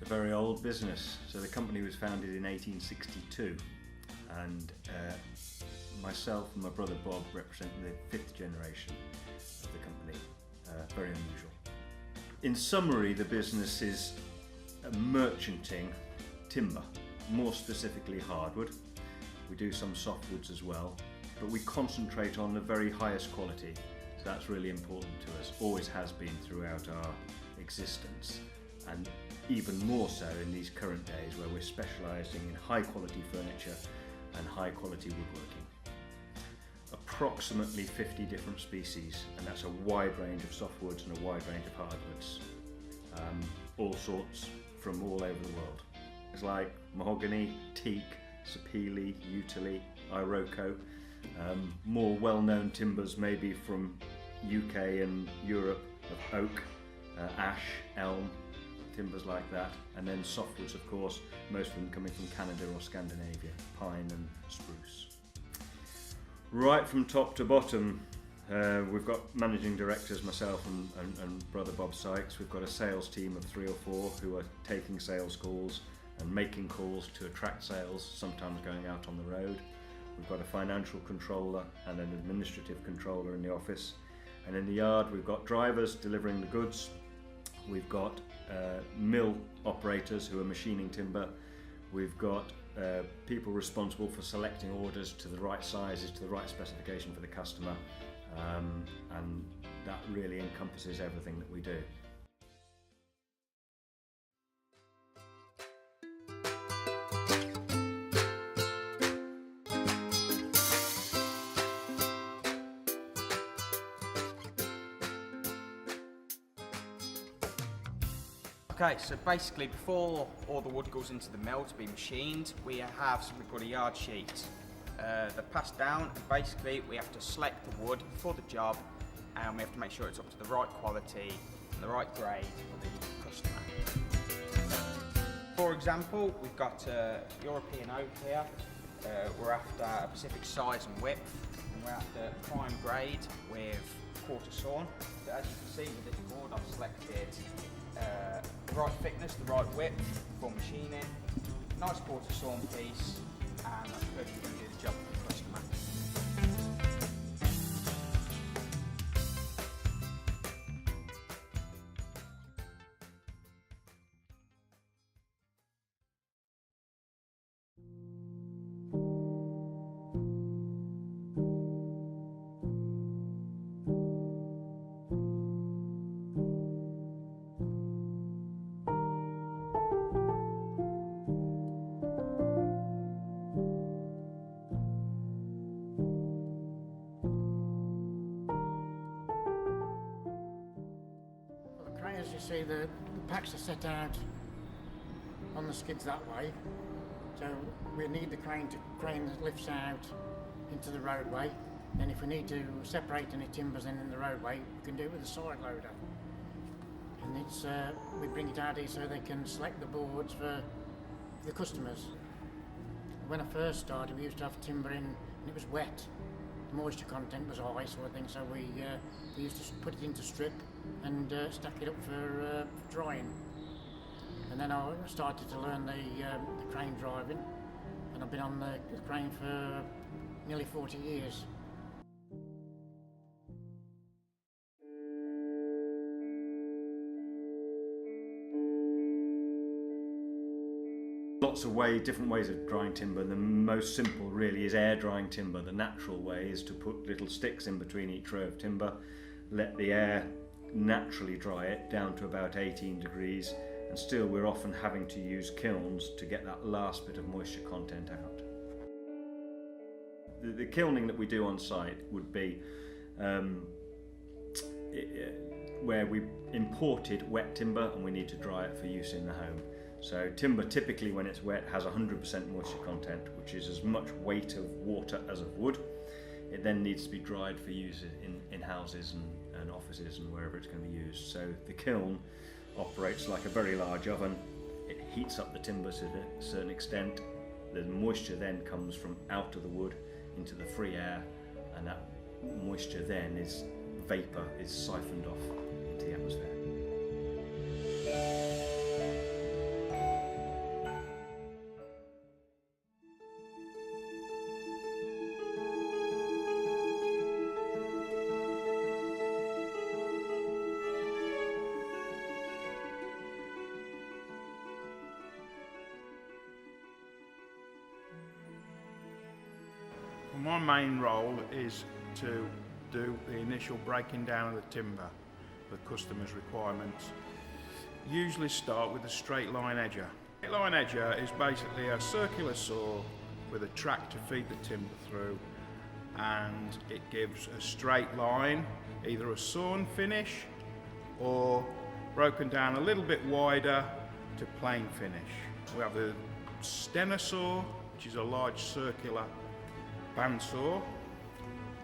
a very old business. So the company was founded in 1862, and myself and my brother Bob represent the 5th generation of the company. Very unusual. In summary, the business is merchanting timber, more specifically hardwood. We do some softwoods as well, but we concentrate on the very highest quality. So that's really important to us, always has been throughout our existence, and even more so in these current days where we're specialising in high quality furniture and high quality woodworking. Approximately 50 different species, and that's a wide range of softwoods and a wide range of hardwoods. All sorts from all over the world. It's like mahogany, teak, sapele, utile, iroko. More well-known timbers maybe from UK and Europe of oak, ash, elm, timbers like that, and then softwoods, of course, most of them coming from Canada or Scandinavia, pine and spruce. Right from top to bottom, we've got managing directors, myself and brother Bob Sykes. We've got a sales team of 3 or 4 who are taking sales calls and making calls to attract sales, sometimes going out on the road. We've got a financial controller and an administrative controller in the office. And in the yard we've got drivers delivering the goods. We've got mill operators who are machining timber. We've got people responsible for selecting orders to the right sizes, to the right specification for the customer, and that really encompasses everything that we do. Okay, so basically before all the wood goes into the mill to be machined, we have something called a yard sheet. They're passed down, and basically we have to select the wood for the job, and we have to make sure it's up to the right quality and the right grade for the customer. For example, we've got European oak here. We're after a specific size and width, and we're after prime grade with quarter sawn. So as you can see with this board, I've selected the right thickness, the right width for machining, nice quarter sawn piece, and that's perfectly going to do the job for the customer. As you see, the packs are set out on the skids that way, so we need the crane that lifts out into the roadway. And if we need to separate any timbers in the roadway, we can do it with a side loader. And it's we bring it out here so they can select the boards for the customers. When I first started, we used to have timber in and it was wet. The moisture content was high, sort of thing, so we used to put it into strip and stack it up for drying. And then I started to learn the crane driving, and I've been on the crane for nearly 40 years. Lots of different ways of drying timber. The most simple really is air drying timber. The natural way is to put little sticks in between each row of timber, let the air naturally dry it down to about 18 degrees, and still we're often having to use kilns to get that last bit of moisture content out. The kilning that we do on site would be where we imported wet timber and we need to dry it for use in the home. So timber typically when it's wet has 100% moisture content, which is as much weight of water as of wood. It then needs to be dried for use in houses and offices and wherever it's going to be used. So the kiln operates like a very large oven. It heats up the timber to a certain extent. The moisture then comes from out of the wood into the free air, and that moisture then is vapour, is siphoned off into the atmosphere. My main role is to do the initial breaking down of the timber, the customer's requirements. Usually start with a straight line edger. A line edger is basically a circular saw with a track to feed the timber through, and it gives a straight line, either a sawn finish or broken down a little bit wider to plain finish. We have the Stenner saw, which is a large circular bandsaw,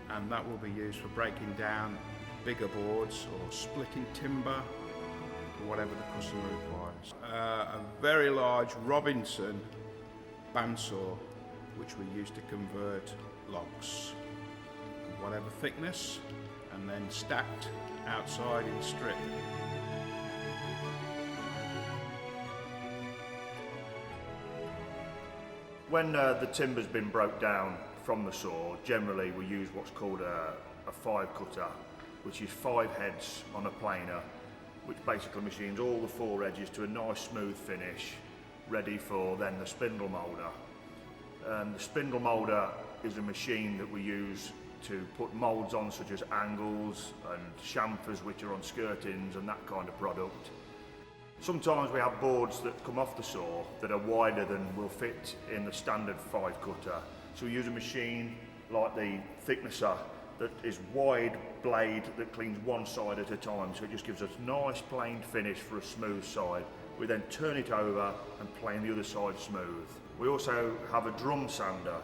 and that will be used for breaking down bigger boards or splitting timber or whatever the customer requires. A very large Robinson bandsaw, which we use to convert logs, whatever thickness, and then stacked outside in strip. When the timber's been broke down from the saw, generally we use what's called a 5-cutter, which is 5 heads on a planer, which basically machines all the 4 edges to a nice smooth finish, ready for then the spindle moulder. The spindle moulder is a machine that we use to put moulds on, such as angles and chamfers, which are on skirtings and that kind of product. Sometimes we have boards that come off the saw that are wider than will fit in the standard 5-cutter. So we use a machine like the thicknesser that is wide blade that cleans one side at a time, so it just gives us a nice planed finish for a smooth side. We then turn it over and plane the other side smooth. We also have a drum sander,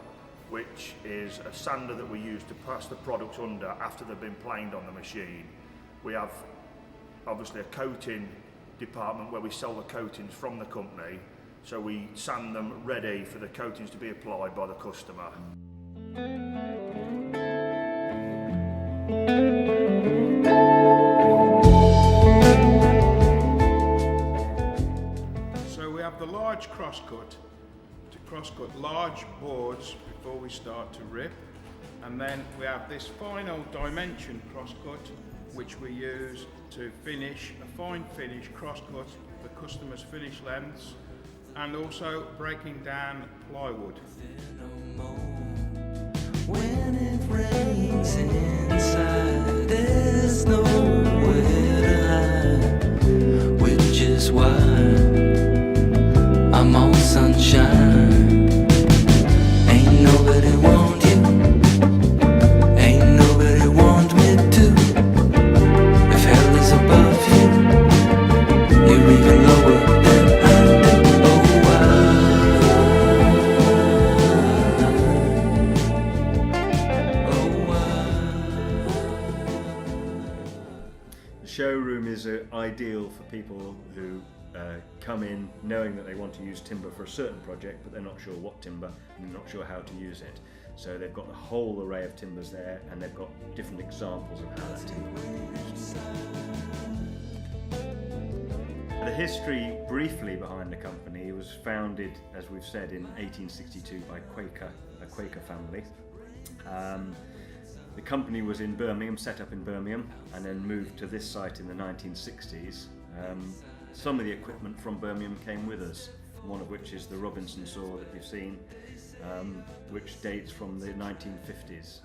which is a sander that we use to pass the products under after they've been planed on the machine. We have obviously a coating department where we sell the coatings from the company, so we sand them ready for the coatings to be applied by the customer. So we have the large crosscut to crosscut large boards before we start to rip, and then we have this final dimension crosscut, which we use to finish a fine finish crosscut the customer's finish lengths, and also breaking down plywood. When it rains inside, there's nowhere to hide, which is why I'm all sunshine. Ain't nobody want you, ain't nobody want me to. If hell is above you, you're even lower than I do. Oh, The showroom is ideal for people who come in knowing that they want to use timber for a certain project, but they're not sure what timber and they're not sure how to use it. So they've got the whole array of timbers there, and they've got different examples of how that timber can be used. The history briefly behind the company was founded, as we've said, in 1862 by a Quaker family. The company was in Birmingham, set up in Birmingham, and then moved to this site in the 1960s. Some of the equipment from Birmingham came with us, one of which is the Robinson saw that you've seen, which dates from the 1950s,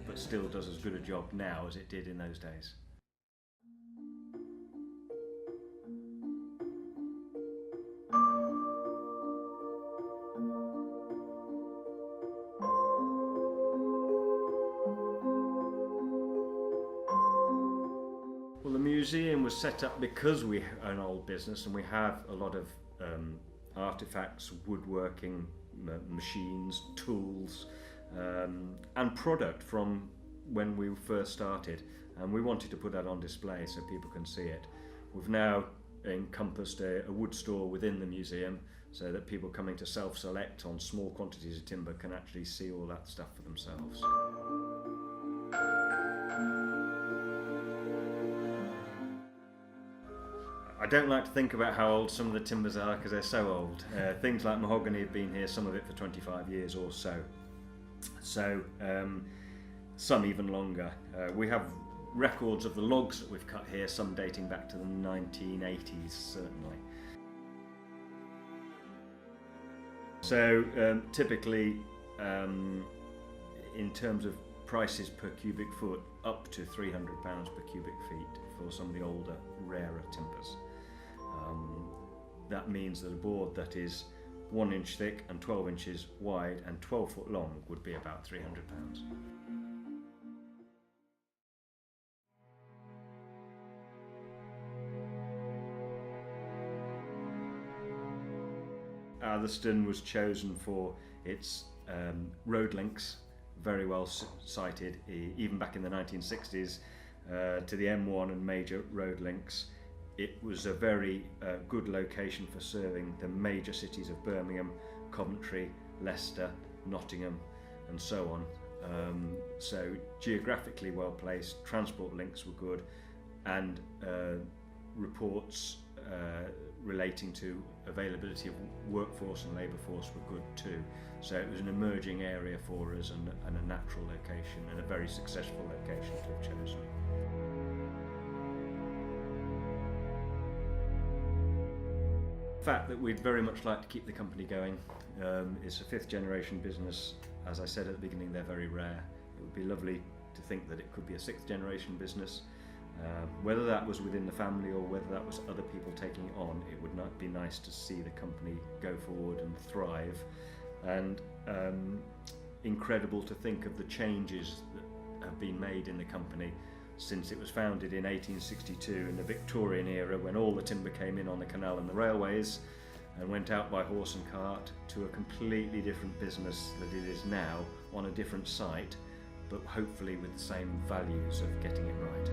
but still does as good a job now as it did in those days. Well, the museum was set up because we are an old business and we have a lot of artifacts, woodworking, machines, tools, and product from when we first started, and we wanted to put that on display so people can see it. We've now encompassed a wood store within the museum so that people coming to self-select on small quantities of timber can actually see all that stuff for themselves. I don't like to think about how old some of the timbers are because they're so old. Things like mahogany have been here, some of it for 25 years or so. Some even longer. We have records of the logs that we've cut here, some dating back to the 1980s certainly. So typically in terms of prices per cubic foot, up to £300 per cubic feet for some of the older, rarer timbers. That means that a board that is 1 inch thick and 12 inches wide and 12 foot long would be about £300. Atherstone was chosen for its road links, very well sited, even back in the 1960s, to the M1 and major road links. It was a very good location for serving the major cities of Birmingham, Coventry, Leicester, Nottingham and so on. So geographically well placed, transport links were good, and reports relating to availability of workforce and labour force were good too. So it was an emerging area for us and a natural location, and a very successful location to have chosen. The fact that we'd very much like to keep the company going. It's a 5th generation business. As I said at the beginning, they're very rare. It would be lovely to think that it could be a 6th generation business. Whether that was within the family or whether that was other people taking it on, it would be nice to see the company go forward and thrive. And incredible to think of the changes that have been made in the company since it was founded in 1862 in the Victorian era, when all the timber came in on the canal and the railways and went out by horse and cart, to a completely different business that it is now on a different site, but hopefully with the same values of getting it right.